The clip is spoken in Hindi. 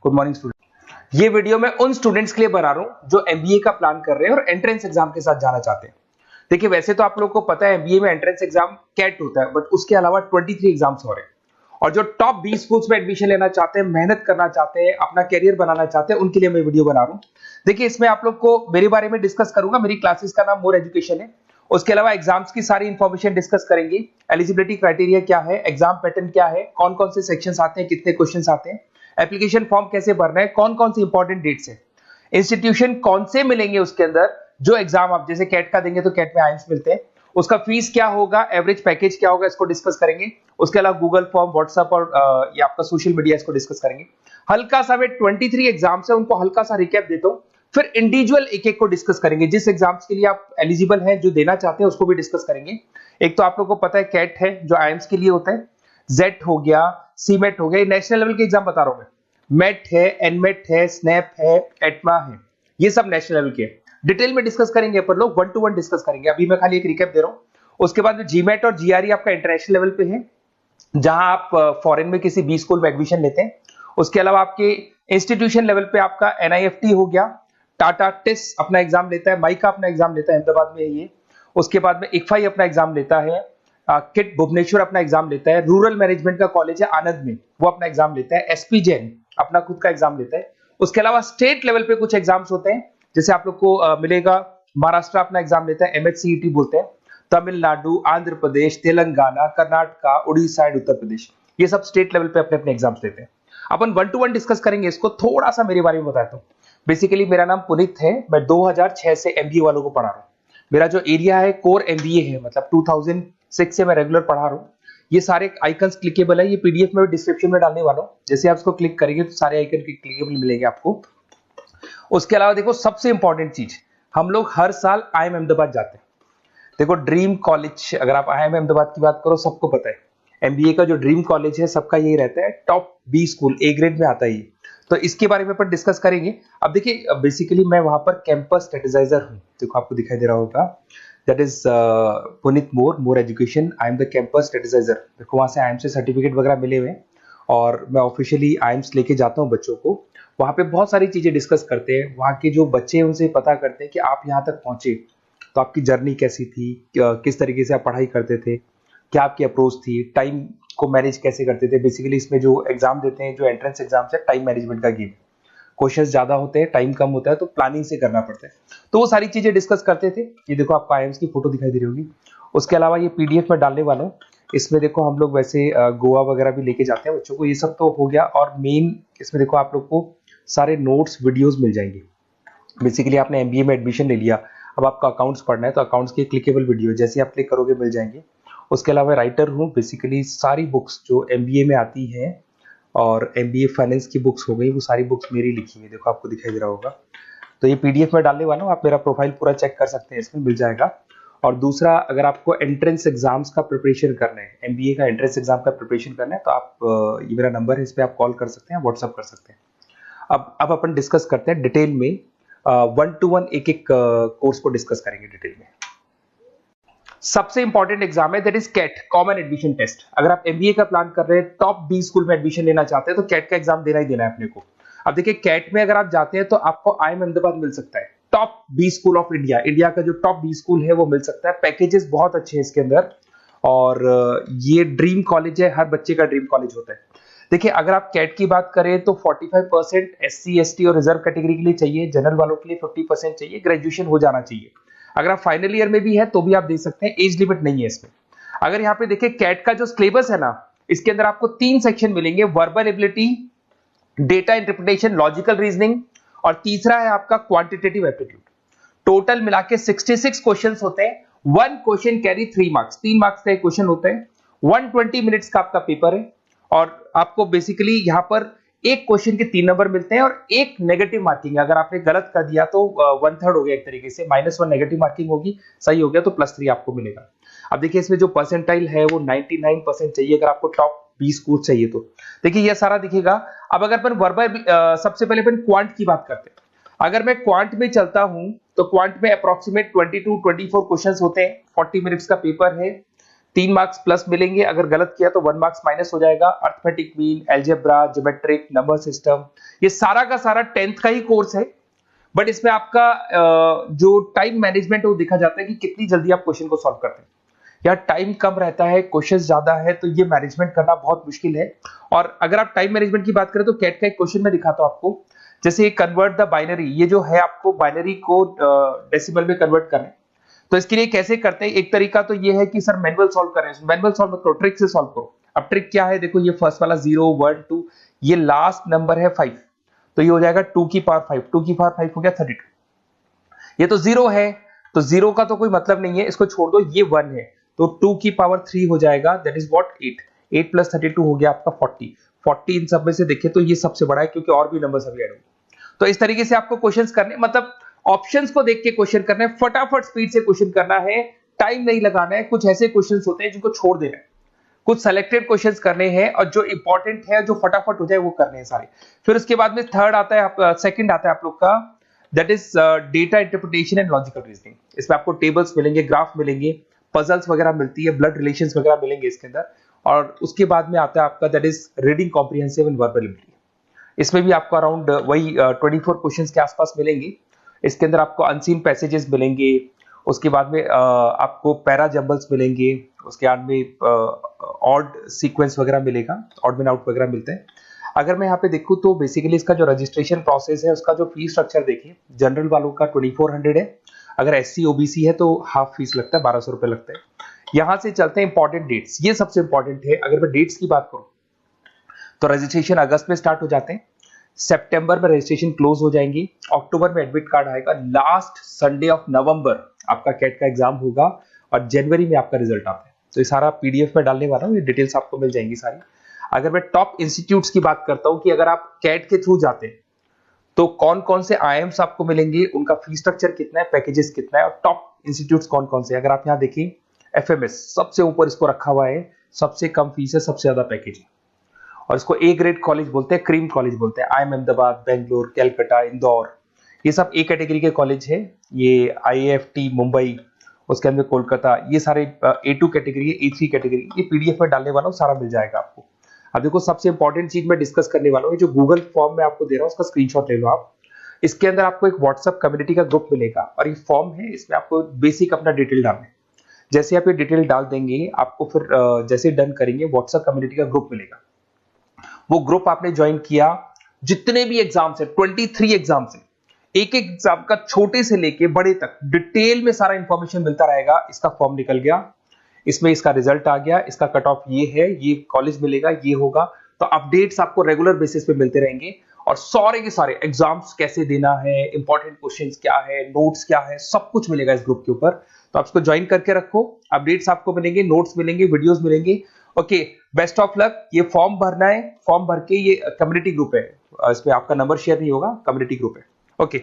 Good morning student. ये वीडियो मैं उन स्टूडेंट्स के लिए बना रहा हूं जो एमबीए का प्लान कर रहे हैं और एंट्रेंस एग्जाम के साथ जाना चाहते हैं। देखिए वैसे तो आप लोगों को पता है एमबीए में एंट्रेंस एग्जाम कैट होता है, बट उसके अलावा 23 एग्जाम्स हो रहे हैं और जो टॉप 20 स्कूल्स में एडमिशन लेना चाहते हैं, मेहनत करना चाहते हैं, अपना कैरियर बनाना चाहते हैं, उनके लिए मैं वीडियो बना रहा हूं। देखिए इसमें आप लोग को मेरे बारे में डिस्कस करूंगा, मेरी क्लासेस का नाम मोर एजुकेशन है। उसके अलावा एग्जाम्स की सारी इंफॉर्मेशन डिस्कस करेंगे, एलिजिबिलिटी क्राइटेरिया क्या है, एग्जाम पैटर्न क्या है, कौन कौन से सेक्शंस आते हैं, कितने क्वेश्चंस आते हैं, एप्लीकेशन फॉर्म कैसे भरना है, कौन कौन सी इंपॉर्टेंट डेट्स है, इंस्टीट्यूशन कौन से मिलेंगे उसके अंदर, जो एग्जाम आप जैसे कैट का देंगे तो कैट में आइम्स मिलते हैं, उसका फीस क्या होगा, एवरेज पैकेज क्या होगा, इसको डिस्कस करेंगे। उसके अलावा गूगल फॉर्म, व्हाट्सएप और ये आपका सोशल मीडिया, इसको डिस्कस करेंगे। हल्का सा वे 23 एग्जाम्स है उनको हल्का सा रिकैप देता हूं, फिर इंडिविजुअल एक एक को डिस्कस करेंगे। जिस एग्जाम्स के लिए आप एलिजिबल हैं, जो देना चाहते हैं, उसको भी डिस्कस करेंगे। एक तो आप लोगों को पता है कैट है जो आईएम्स के लिए होता है, जेट हो गया, सीमेट हो गया, नेशनल लेवल के एग्जाम बता रहा हूं मैं, मेट है, एनमेट है, स्नैप है, एटमा है, ये सब नेशनल लेवल के। डिटेल में डिस्कस करेंगे अपन लोग, 1 to 1 डिस्कस करेंगे। अभी मैं खाली एक रिकैप दे रहा हूं। उसके बाद में जीमेट और जीआरई आपका इंटरनेशनल लेवल पे है, जहां आप फॉरेन में किसी बी स्कूल में एडमिशन लेते हैं। उसके अलावा आपके इंस्टीट्यूशन लेवल पे आपका एनआईएफटी हो गया, टाटा टिस अपना एग्जाम लेता है, माइका अपना एग्जाम लेता है, अहमदाबाद में है ये। उसके बाद में इक्फाई अपना एग्जाम लेता है, किट भुवनेश्वर अपना एग्जाम लेता है, रूरल मैनेजमेंट का कॉलेज है आनंद में, वो अपना एग्जाम लेता है, एसपी जैन अपना खुद का एग्जाम लेता है। उसके अलावा स्टेट लेवल पे कुछ एग्जाम्स होते हैं, जैसे आप लोग को मिलेगा महाराष्ट्र अपना एग्जाम लेता है, एमएचसीईटी बोलते हैं, तमिलनाडु, आंध्र प्रदेश, तेलंगाना, कर्नाटका, उड़ीसा एंड उत्तर प्रदेश, ये सब स्टेट लेवल पे अपने अपने एग्जाम्स लेते हैं। अपन 1 to 1 डिस्कस करेंगे इसको। थोड़ा सा मेरे बारे में बताता हूँ। बेसिकली मेरा नाम पुनीत है, मैं 2006 से एमबीए वालों को पढ़ा रहा हूँ। मेरा जो एरिया है कोर एमबीए है, मतलब 2006 से मैं रेगुलर पढ़ा रहा हूँ। ये सारे आइकन्स क्लिकेबल है, ये पीडीएफ में डिस्क्रिप्शन में डालने वाला हूँ। जैसे आप इसको क्लिक करेंगे तो सारे आइकन क्लिकेबल मिलेंगे आपको। उसके अलावा देखो सबसे इंपॉर्टेंट चीज, हम लोग हर साल आईएम अहमदाबाद जाते हैं। देखो ड्रीम कॉलेज, अगर आप आईएम अहमदाबाद की बात करो, सबको पता है एमबीए का जो ड्रीम कॉलेज है सबका यही रहता है, top B school, A grade में आता है ये। तो इसके बारे में अपन डिस्कस करेंगे। अब देखिए बेसिकली मैं वहां पर कैंपस स्ट्रेटेजाइजर हूँ, देखो आपको दिखाई दे रहा होगा, that is Puneet more education, I am the campus strategiser. देखो वहां से आईएम से सर्टिफिकेट वगैरह मिले हुए हैं और मैं ऑफिशियली आईएम्स लेके जाता हूँ बच्चों को। वहां पे बहुत सारी चीजें डिस्कस करते हैं, वहां के जो बच्चे हैं उनसे पता करते हैं कि आप यहाँ तक पहुंचे तो आपकी जर्नी कैसी थी, किस तरीके से आप पढ़ाई करते थे, क्या आपकी अप्रोच थी, टाइम को मैनेज कैसे करते थे। बेसिकली इसमें जो एग्जाम देते हैं, जो एंट्रेंस एग्जाम है, टाइम मैनेजमेंट का गेम, क्वेश्चंस ज्यादा होते हैं, टाइम कम होता है, तो प्लानिंग से करना पड़ता है। तो वो सारी चीजें डिस्कस करते थे। ये देखो आपको आईएम्स की फोटो दिखाई दे रही होगी। उसके अलावा ये पीडीएफ में डालने वाला हूँ। इसमें देखो हम लोग वैसे गोवा वगैरह भी लेके जाते हैं बच्चों को, ये सब तो हो गया। और मेन इसमें देखो आप लोग को सारे नोट्स, वीडियोस मिल जाएंगे। बेसिकली आपने एमबीए में एडमिशन ले लिया, अब आपका अकाउंट्स पढ़ना है तो अकाउंट्स की क्लिकेबल वीडियो जैसे आप क्लिक करोगे मिल जाएंगे। उसके अलावा राइटर हूँ, बेसिकली सारी बुक्स जो एमबीए में आती हैं और एमबीए फाइनेंस की बुक्स हो गई, वो सारी बुक्स मेरी लिखी है, देखो आपको दिखाई दे रहा होगा। तो ये पीडीएफ में डालने वाला हूँ, आप मेरा प्रोफाइल पूरा चेक कर सकते हैं, इसमें मिल जाएगा। और दूसरा, अगर आपको एंट्रेंस एग्जाम्स का प्रिपरेशन करना है, एमबीए का एंट्रेंस एग्जाम का प्रिपरेशन करना है, तो आप ये मेरा नंबर है, इस पर आप कॉल कर सकते हैं, व्हाट्सअप कर सकते हैं। अब अपन डिस्कस करते हैं डिटेल में, 1 to 1 एक एक कोर्स को डिस्कस करेंगे डिटेल में। सबसे इंपॉर्टेंट एग्जाम है that is CAT, common admission test. अगर आप एमबीए का प्लान कर रहे हैं, टॉप बी स्कूल में एडमिशन लेना चाहते हैं, तो कैट का एग्जाम देना ही देना है अपने को। अब देखिए कैट में अगर आप जाते हैं तो आपको आईएम अहमदाबाद मिल सकता है, top B school of India, India का जो टॉप बी स्कूल है वो मिल सकता है। पैकेजेस बहुत अच्छे हैं इसके अंदर और ये ड्रीम कॉलेज है, हर बच्चे का ड्रीम कॉलेज होता है। देखिए अगर आप कैट की बात करें तो 45% एससी एसटी और रिजर्व कैटेगरी के लिए चाहिए, जनरल वालों के लिए 50% चाहिए, ग्रेजुएशन हो जाना चाहिए। अगर आप फाइनल ईयर में भी है तो भी आप दे सकते हैं, एज लिमिट नहीं है इसमें। अगर यहाँ पे देखिए कैट का जो सिलेबस है ना, इसके अंदर आपको 3 सेक्शन मिलेंगे, verbal ability, data interpretation, logical reasoning, और तीसरा है आपका क्वांटिटेटिव एप्टीट्यूड। टोटल मिला के 66 क्वेश्चंस होते हैं। 1 क्वेश्चन कैरी 3 मार्क्स, 3 मार्क्स का एक क्वेश्चन होता है। 120 मिनट्स का आपका पेपर है और आपको बेसिकली यहाँ पर एक क्वेश्चन के 3 नंबर मिलते हैं और एक नेगेटिव मार्किंग है। अगर आपने गलत कर दिया तो 1/3 हो गया एक तरीके से, -1 नेगेटिव मार्किंग होगी, सही हो गया तो +3 आपको मिलेगा। अब देखिए इसमें जो परसेंटाइल है वो 99% चाहिए अगर आपको टॉप 20 स्कोर चाहिए तो। देखिए ये सारा दिखेगा। अब अगर अपन वर्बल, सबसे पहले अपन क्वांट की बात करते हैं। अगर मैं क्वांट में चलता हूं तो क्वांट में अप्रोक्सीमेट 22-24 क्वेश्चंस होते हैं, 40 मिनट्स का पेपर है, 3 मार्क्स प्लस मिलेंगे, अगर गलत किया तो 1 मार्क्स माइनस हो जाएगा। Arithmetic mean, algebra, geometric, number system, ये सारा का सारा 10th का ही कोर्स है, बट इसमें आपका जो टाइम मैनेजमेंट है वो देखा जाता है कि कितनी जल्दी आप क्वेश्चन को सॉल्व करते हैं। या टाइम कम रहता है, क्वेश्चन ज्यादा है, तो ये मैनेजमेंट करना बहुत मुश्किल है। और अगर आप टाइम मैनेजमेंट की बात करें तो कैट का एक क्वेश्चन मैं दिखाता हूं आपको। जैसे कन्वर्ट द बाइनरी, ये जो है आपको बाइनरी को डेसिमल में कन्वर्ट करना है, तो इसके लिए कैसे करते हैं? एक तरीका तो ये है कि सर मैनुअल सॉल्व करें, मैनुअल सॉल्व मत करो, ट्रिक से सॉल्व करो। अब ट्रिक क्या है? देखो, ये फर्स्ट वाला 0 1 2, ये लास्ट नंबर है 5, तो ये हो जाएगा 2 की पावर 5, 2 की पावर 5 हो गया 32। ये तो 0 है, तो 0 का तो कोई मतलब नहीं है, इसको छोड़ दो, ये 1 है, तो 2 की पावर 3 हो जाएगा, दैट इज व्हाट 8। 8 प्लस 32 हो गया आपका 40। 40 इन सब में से देखें तो ये सबसे बड़ा है, क्योंकि और भी नंबर अभी ऐड होंगे। तो इस तरीके से आपको क्वेश्चंस करने, मतलब ऑप्शंस को देख के क्वेश्चन करना है, फटाफट स्पीड से क्वेश्चन करना है, टाइम नहीं लगाना है। कुछ ऐसे क्वेश्चंस होते हैं जिनको छोड़ देना है, कुछ सेलेक्टेड क्वेश्चंस करने हैं, और जो इंपॉर्टेंट है, जो फटाफट हो जाए, वो करने हैं सारे। फिर उसके बाद में थर्ड आता है, सेकंड आता है आप लोग का, that is data interpretation and logical reasoning. इसमें आपको टेबल्स मिलेंगे, ग्राफ मिलेंगे, पजल्स वगैरह मिलती है, ब्लड रिलेशंस वगैरह मिलेंगे इसके अंदर। और उसके बाद में आता है आपका that is reading comprehensive and verbal ability. इसमें भी आपको अराउंड वही 24 क्वेश्चंस के आसपास मिलेंगे। इसके अंदर आपको अनसीन पैसेजेस मिलेंगे, उसके बाद में आपको पैरा जंबल्स मिलेंगे, उसके बाद में ऑड सीक्वेंस वगैरह मिलेगा, ऑड मैन आउट वगैरह मिलते हैं। अगर मैं यहाँ पे देखूँ तो बेसिकली इसका जो रजिस्ट्रेशन प्रोसेस है, उसका जो फीस स्ट्रक्चर देखिए, जनरल वालों का 2400 है, अगर SC OBC है तो हाफ फीस लगता है, 1200 रुपए लगता है। यहाँ से चलते हैं इंपॉर्टेंट डेट्स, ये सबसे इंपॉर्टेंट है। अगर मैं डेट्स की बात करूँ तो रजिस्ट्रेशन अगस्त में स्टार्ट हो जाते हैं, सितंबर में रजिस्ट्रेशन क्लोज हो जाएंगी, अक्टूबर में एडमिट कार्ड आएगा, लास्ट संडे ऑफ नवंबर आपका कैट का एग्जाम होगा, और जनवरी में आपका रिजल्ट आता है। तो ये सारा PDF में डालने वाला हूँ, ये डिटेल्स आपको मिल जाएंगी सारी। अगर मैं टॉप इंस्टीट्यूट्स की बात करता हूँ कि अगर आप कैट के थ्रू जाते हैं तो कौन कौन से IIMs आपको मिलेंगे, उनका फीस स्ट्रक्चर कितना है, पैकेजेस कितना है, और टॉप इंस्टीट्यूट्स कौन कौन से। अगर आप यहाँ देखिए, FMS सबसे ऊपर इसको रखा हुआ है, सबसे कम फीस है, सबसे ज्यादा पैकेज है, और इसको A ग्रेड कॉलेज बोलते हैं, क्रीम कॉलेज बोलते हैं। IIM अहमदाबाद, बेंगलोर, कलकत्ता, इंदौर, ये सब A कैटेगरी के कॉलेज है। ये IIFT मुंबई, उसके अंदर कोलकाता, ये सारे A2 कैटेगरी है, A3 कैटेगरी। ये PDF में डालने वाला हूँ, सारा मिल जाएगा आपको। अब देखो, सबसे इंपॉर्टेंट चीज मैं डिस्कस करने वाला हूँ, जो गूगल फॉर्म में आपको दे रहा हूँ, उसका स्क्रीनशॉट ले लो आप। इसके अंदर आपको एक व्हाट्सएप कम्युनिटी का ग्रुप मिलेगा, और ये फॉर्म है, इसमें आपको बेसिक अपना डिटेल डालना है। जैसे आप ये डिटेल डाल देंगे, आपको फिर जैसे डन करेंगे, व्हाट्सएप कम्युनिटी का ग्रुप मिलेगा। वो ग्रुप आपने ज्वाइन किया, जितने भी एग्जाम्स है, 23 एग्जाम्स है, एक एक एग्जाम का छोटे से लेके बड़े तक डिटेल में सारा इंफॉर्मेशन मिलता रहेगा। इसका फॉर्म निकल गया, इसमें इसका रिजल्ट आ गया, इसका कट ऑफ ये है, ये कॉलेज मिलेगा, ये होगा। तो अपडेट्स आपको रेगुलर बेसिस पे मिलते रहेंगे, और सारे के सारे एग्जाम्स कैसे देना है, इंपॉर्टेंट क्वेश्चंस क्या है, नोट्स क्या है, सब कुछ मिलेगा इस ग्रुप के ऊपर। तो आप इसको ज्वाइन करके रखो, अपडेट्स आपको मिलेंगे, नोट्स मिलेंगे, वीडियोस मिलेंगे। Okay, best of luck. ये फॉर्म भरना है, फॉर्म भर के, ये कम्युनिटी ग्रुप है, इसमें आपका नंबर शेयर नहीं होगा, कम्युनिटी ग्रुप है। ओके।